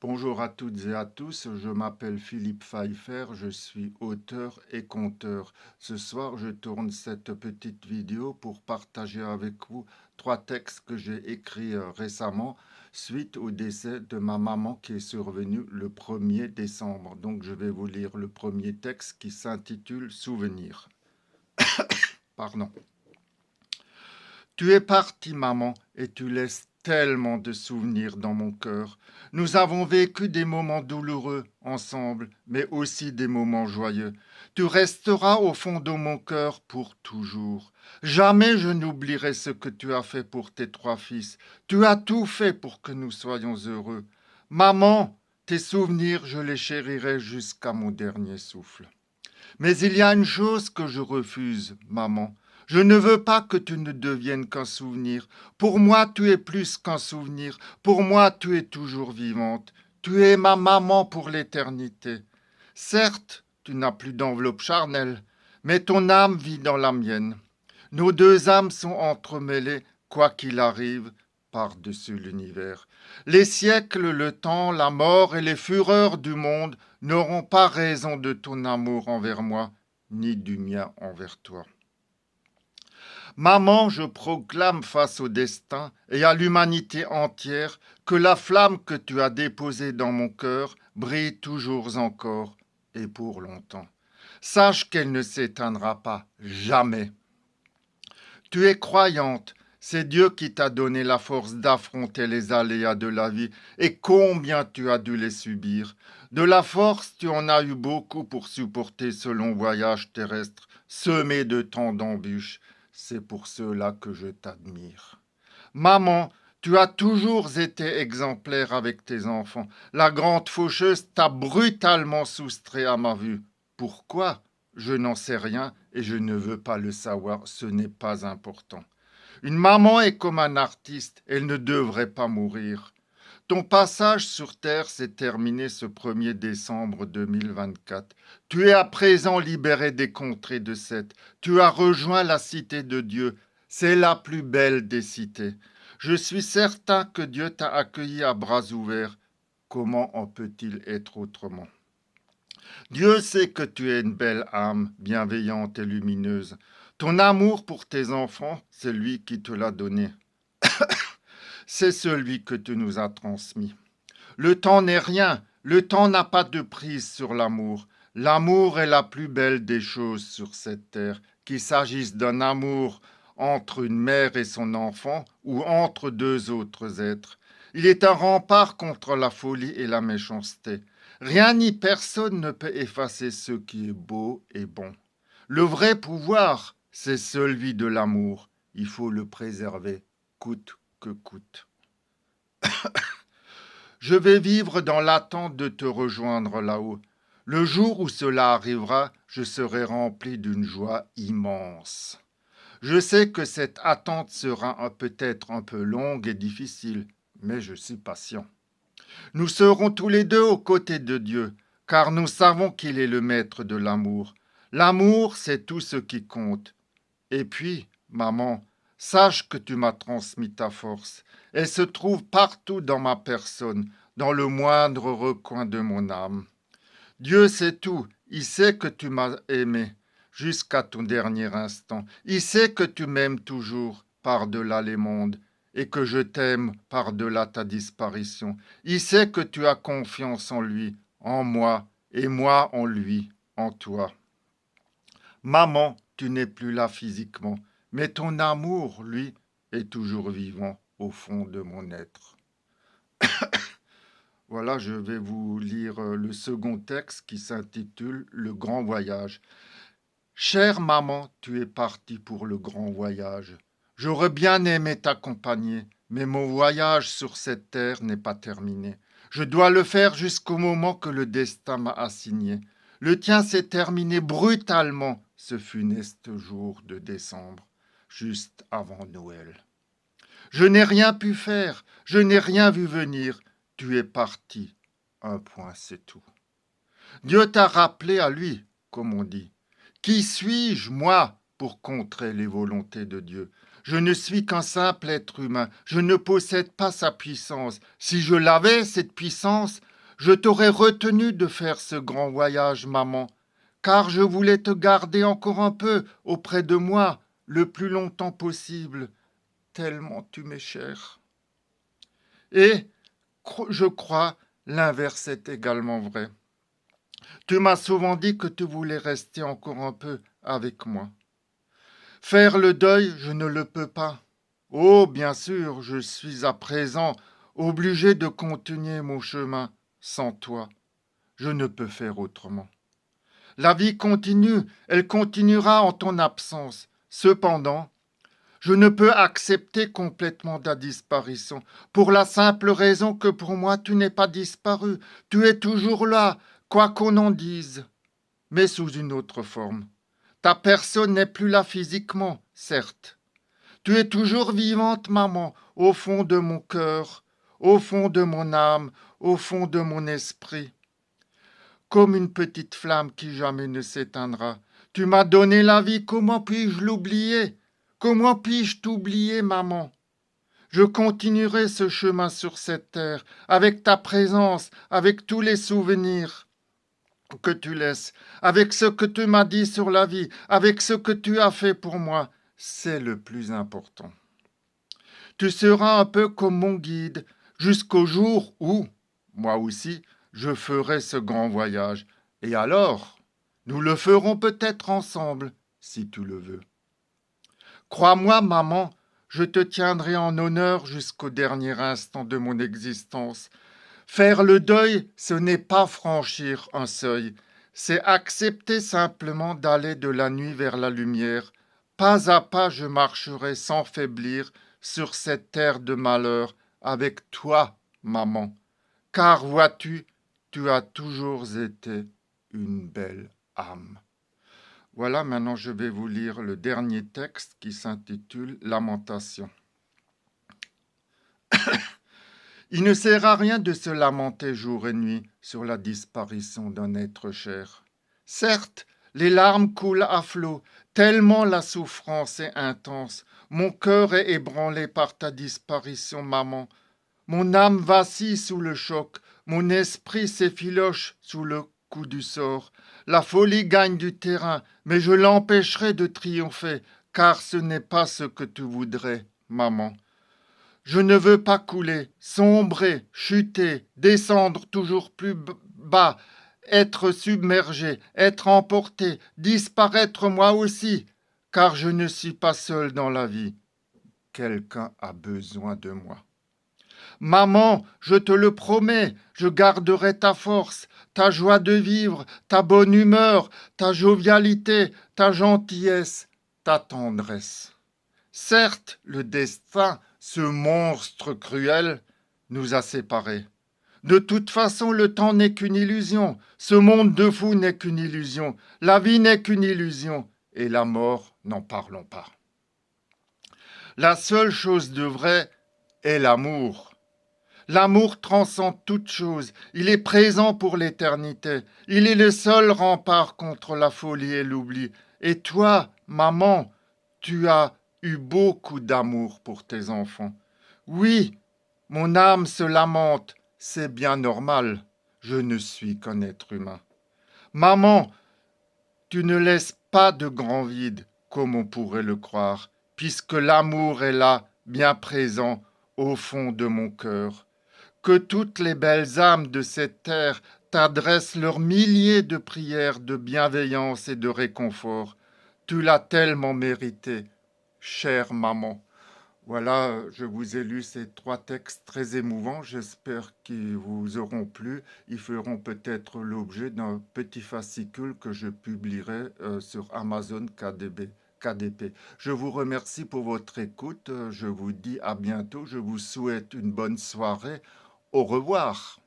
Bonjour à toutes et à tous, je m'appelle Philippe Pfeiffer, je suis auteur et conteur. Ce soir, je tourne cette petite vidéo pour partager avec vous 3 textes que j'ai écrits récemment suite au décès de ma maman qui est survenu le 1er décembre. Donc je vais vous lire le premier texte qui s'intitule Souvenir. Pardon. Tu es partie, maman, et tu laisses tellement de souvenirs dans mon cœur. Nous avons vécu des moments douloureux ensemble, mais aussi des moments joyeux. Tu resteras au fond de mon cœur pour toujours. Jamais je n'oublierai ce que tu as fait pour tes 3 fils. Tu as tout fait pour que nous soyons heureux. Maman, tes souvenirs, je les chérirai jusqu'à mon dernier souffle. Mais il y a une chose que je refuse, maman. Je ne veux pas que tu ne deviennes qu'un souvenir. Pour moi, tu es plus qu'un souvenir. Pour moi, tu es toujours vivante. Tu es ma maman pour l'éternité. Certes, tu n'as plus d'enveloppe charnelle, mais ton âme vit dans la mienne. Nos 2 âmes sont entremêlées, quoi qu'il arrive, par-dessus l'univers. Les siècles, le temps, la mort et les fureurs du monde n'auront pas raison de ton amour envers moi, ni du mien envers toi. Maman, je proclame face au destin et à l'humanité entière que la flamme que tu as déposée dans mon cœur brille toujours encore et pour longtemps. Sache qu'elle ne s'éteindra pas, jamais. Tu es croyante, c'est Dieu qui t'a donné la force d'affronter les aléas de la vie, et combien tu as dû les subir. De la force, tu en as eu beaucoup pour supporter ce long voyage terrestre, semé de tant d'embûches. C'est pour cela que je t'admire. Maman, tu as toujours été exemplaire avec tes enfants. La grande faucheuse t'a brutalement soustrait à ma vue. Pourquoi? Je n'en sais rien et je ne veux pas le savoir, ce n'est pas important. Une maman est comme un artiste, elle ne devrait pas mourir. Ton passage sur Terre s'est terminé ce 1er décembre 2024. Tu es à présent libéré des contrées de Seth. Tu as rejoint la cité de Dieu. C'est la plus belle des cités. Je suis certain que Dieu t'a accueilli à bras ouverts. Comment en peut-il être autrement? Dieu sait que tu es une belle âme, bienveillante et lumineuse. Ton amour pour tes enfants, c'est lui qui te l'a donné. C'est celui que tu nous as transmis. Le temps n'est rien, le temps n'a pas de prise sur l'amour. L'amour est la plus belle des choses sur cette terre, qu'il s'agisse d'un amour entre une mère et son enfant ou entre 2 autres êtres. Il est un rempart contre la folie et la méchanceté. Rien ni personne ne peut effacer ce qui est beau et bon. Le vrai pouvoir, c'est celui de l'amour. Il faut le préserver, coûte que coûte. Je vais vivre dans l'attente de te rejoindre là-haut. Le jour où cela arrivera, je serai rempli d'une joie immense. Je sais que cette attente sera peut-être un peu longue et difficile, mais je suis patient. Nous serons tous les deux aux côtés de Dieu, car nous savons qu'il est le maître de l'amour. L'amour, c'est tout ce qui compte. Et puis, maman, sache que tu m'as transmis ta force. Elle se trouve partout dans ma personne, dans le moindre recoin de mon âme. Dieu sait tout, il sait que tu m'as aimé jusqu'à ton dernier instant. Il sait que tu m'aimes toujours par-delà les mondes et que je t'aime par-delà ta disparition. Il sait que tu as confiance en lui, en moi, et moi en lui, en toi. Maman, tu n'es plus là physiquement, mais ton amour, lui, est toujours vivant au fond de mon être. Voilà, je vais vous lire le second texte qui s'intitule Le grand voyage. Chère maman, tu es partie pour le grand voyage. J'aurais bien aimé t'accompagner, mais mon voyage sur cette terre n'est pas terminé. Je dois le faire jusqu'au moment que le destin m'a assigné. Le tien s'est terminé brutalement ce funeste jour de décembre, juste avant Noël. Je n'ai rien pu faire, je n'ai rien vu venir. Tu es parti. Un point, c'est tout. Dieu t'a rappelé à lui, comme on dit. Qui suis-je, moi, pour contrer les volontés de Dieu? Je ne suis qu'un simple être humain. Je ne possède pas sa puissance. Si je l'avais, cette puissance, Je t'aurais retenu de faire ce grand voyage, maman, car je voulais te garder encore un peu auprès de moi le plus longtemps possible, tellement tu m'es chère. Et je crois l'inverse est également vrai. Tu m'as souvent dit que tu voulais rester encore un peu avec moi. Faire le deuil, je ne le peux pas. Oh, bien sûr, je suis à présent obligé de continuer mon chemin sans toi. Je ne peux faire autrement. La vie continue, elle continuera en ton absence. Cependant, je ne peux accepter complètement ta disparition, pour la simple raison que pour moi tu n'es pas disparu. Tu es toujours là, quoi qu'on en dise, mais sous une autre forme. Ta personne n'est plus là physiquement, certes. Tu es toujours vivante, maman, au fond de mon cœur, au fond de mon âme, au fond de mon esprit. Comme une petite flamme qui jamais ne s'éteindra. Tu m'as donné la vie, comment puis-je l'oublier? Comment puis-je t'oublier, maman? Je continuerai ce chemin sur cette terre, avec ta présence, avec tous les souvenirs que tu laisses, avec ce que tu m'as dit sur la vie, avec ce que tu as fait pour moi. C'est le plus important. Tu seras un peu comme mon guide, jusqu'au jour où, moi aussi, je ferai ce grand voyage. Et alors, nous le ferons peut-être ensemble, si tu le veux. Crois-moi, maman, je te tiendrai en honneur jusqu'au dernier instant de mon existence. Faire le deuil, ce n'est pas franchir un seuil, c'est accepter simplement d'aller de la nuit vers la lumière. Pas à pas, je marcherai sans faiblir sur cette terre de malheur avec toi, maman. Car vois-tu, tu as toujours été une belle âme. Voilà, maintenant je vais vous lire le dernier texte qui s'intitule Lamentation. Il ne sert à rien de se lamenter jour et nuit sur la disparition d'un être cher. Certes, les larmes coulent à flot, tellement la souffrance est intense. Mon cœur est ébranlé par ta disparition, maman. Mon âme vacille sous le choc, mon esprit s'effiloche sous le coup du sort. La folie gagne du terrain, mais je l'empêcherai de triompher, car ce n'est pas ce que tu voudrais, maman. Je ne veux pas couler, sombrer, chuter, descendre toujours plus bas, être submergé, être emporté, disparaître moi aussi, car je ne suis pas seul dans la vie. Quelqu'un a besoin de moi. Maman, je te le promets, je garderai ta force, ta joie de vivre, ta bonne humeur, ta jovialité, ta gentillesse, ta tendresse. Certes, le destin, ce monstre cruel, nous a séparés. De toute façon, le temps n'est qu'une illusion, ce monde de fous n'est qu'une illusion, la vie n'est qu'une illusion, et la mort, n'en parlons pas. La seule chose de vrai est l'amour. L'amour transcende toute chose, il est présent pour l'éternité, il est le seul rempart contre la folie et l'oubli. Et toi, maman, tu as eu beaucoup d'amour pour tes enfants. Oui, mon âme se lamente, c'est bien normal, je ne suis qu'un être humain. Maman, tu ne laisses pas de grand vide, comme on pourrait le croire, puisque l'amour est là, bien présent, au fond de mon cœur. Que toutes les belles âmes de cette terre t'adressent leurs milliers de prières de bienveillance et de réconfort. Tu l'as tellement mérité, chère maman. Voilà, je vous ai lu ces 3 textes très émouvants. J'espère qu'ils vous auront plu. Ils feront peut-être l'objet d'un petit fascicule que je publierai sur Amazon KDP. Je vous remercie pour votre écoute. Je vous dis à bientôt. Je vous souhaite une bonne soirée. Au revoir.